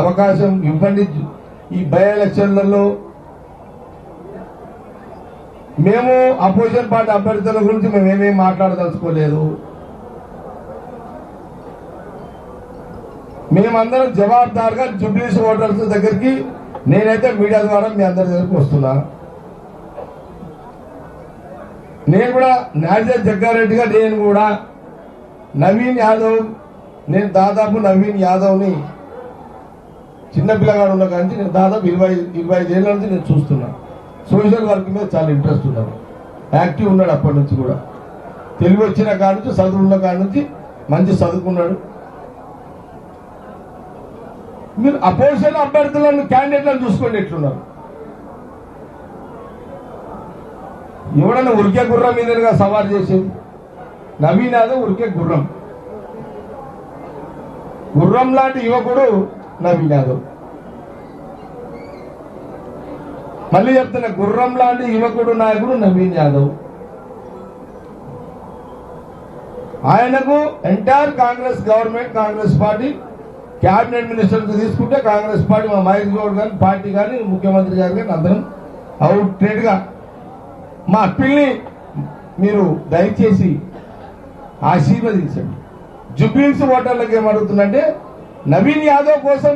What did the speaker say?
అవకాశం ఇవ్వండి. ఈ బై ఎలక్షన్లలో మేము అపోజిషన్ పార్టీ అభ్యర్థుల గురించి మేమేమీ మాట్లాడదలుచుకోలేదు. మేమందరం జవాబుదారుగా జుబ్లీస్ ఓటర్స్ దగ్గరికి నేనైతే మీడియా ద్వారా మీ అందరి దగ్గరికి వస్తున్నా. నేను కూడా నాజర్ జగ్గారెడ్డిగా నేను కూడా నవీన్ యాదవ్, నేను దాదాపు నవీన్ యాదవ్ని చిన్నపిల్లగాడు ఉన్న కానీ నేను దాదాపు 25 ఏళ్ళ నుంచి నేను చూస్తున్నా. సోషల్ వర్క్ మీద చాలా ఇంట్రెస్ట్ ఉన్నాడు, యాక్టివ్ ఉన్నాడు. అప్పటి నుంచి కూడా తెలివి వచ్చిన కాడి నుంచి, చదువు ఉన్న కాడి నుంచి మంచి చదువుకున్నాడు. మీరు అపోజిషన్ అభ్యర్థులను క్యాండిడేట్లను చూసుకోండి ఎట్లున్నారు. ఎవడన్నా ఉరికే గుర్రం మీదగా సవాల్ చేసేది. నవీన్ యాదవ్ ఉరికే గుర్రం లాంటి యువకుడు నవీన్ యాదవ్. మళ్ళీ చెప్తున్నా, గుర్రం లాంటి యువకుడు నాయకుడు నవీన్ యాదవ్. ఆయనకు entire Congress government, Congress party cabinet minister తీసుకుంటే కాంగ్రెస్ పార్టీ, మా మహేష్ గౌడ్ గారి పార్టీ కానీ, ముఖ్యమంత్రి గారు కానీ అందరం అవుట్రేట్ గా మా అప్పీల్ని మీరు దయచేసి ఆశీర్వదించండి. జుబ్లీహిల్స్ ఓటర్లకు ఏమడుగుతుందంటే, నవీన్ యాదవ్ కోసం